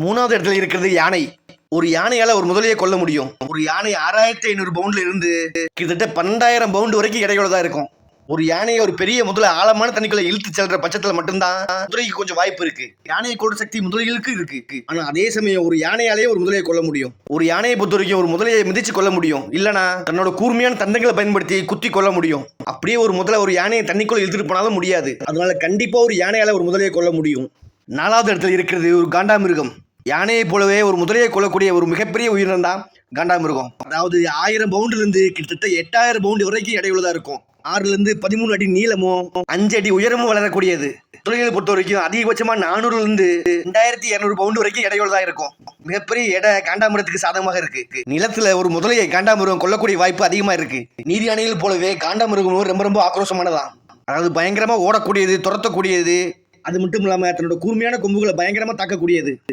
மூணாவது இடத்துல இருக்கிறது யானை. ஒரு யானையால ஒரு முதலையை கொல்ல முடியும். ஒரு யானை 6500 பவுண்ட்ல இருந்து கிட்டத்தட்ட 12,000 பவுண்ட் வரைக்கும் எடையுள்ளதா இருக்கும். ஒரு யானையை ஒரு பெரிய முதல்ல ஆழமான தண்ணிக்குள்ள இழுத்து செல்ற பட்சத்துல மட்டும்தான் முதலைக்கு கொஞ்சம் வாய்ப்பு இருக்கு. யானையை கொல்ற சக்தி முதலைகளுக்கு இருக்கு. ஆனா அதே சமயம் ஒரு யானையாலேயே ஒரு முதலையை கொல்ல முடியும். ஒரு யானையை பொறுத்த வரைக்கும் ஒரு முதலையை மிதிச்சு கொல்ல முடியும். இல்லனா தன்னோட கூர்மையான தந்தங்களை பயன்படுத்தி குத்தி கொல்ல முடியும். அப்படியே ஒரு முதல்ல ஒரு யானையை தண்ணிக்குள்ள இழுத்துட்டு போனாலும் முடியாது. அதனால கண்டிப்பா ஒரு யானையால ஒரு முதலையை கொல்ல முடியும். 4வது இடத்துல இருக்கிறது ஒரு காண்டாமிருகம். யானையை போலவே ஒரு முதலையை கொல்லக்கூடிய ஒரு மிகப்பெரிய உயிரினம் தான் காண்டாமிருகம். அதாவது 1000 பவுண்ட்ல இருந்து கிட்டத்தட்ட 8000 பவுண்ட் வரைக்கும் எடையுள்ளதா இருக்கும். 6ல இருந்து 13 அடி நீளமும் 5 அடி உயரமும் வளரக்கூடியது. முதலைகளை பொறுத்த வரைக்கும் அதிகபட்சமா 400ல இருந்து 2200 பவுண்ட் வரைக்கும் எடையுள்ளதா இருக்கும். மிகப்பெரிய எடை காண்டாமிருகத்துக்கு சாதகமாக இருக்கு. நிலத்துல ஒரு முதலையை காண்டாமிருகம் கொல்லக்கூடிய வாய்ப்பு அதிகமா இருக்கு. நீதி யானைகள் போலவே காண்டாமிருகமும் ரொம்ப ரொம்ப ஆக்ரோஷமானதான். அதாவது பயங்கரமா ஓடக்கூடியது, துரத்தக்கூடியது. அது மட்டும் இல்லாம தன்னோட கூர்மையான கொம்புகளை பயங்கரமா தாக்கக்கூடியது.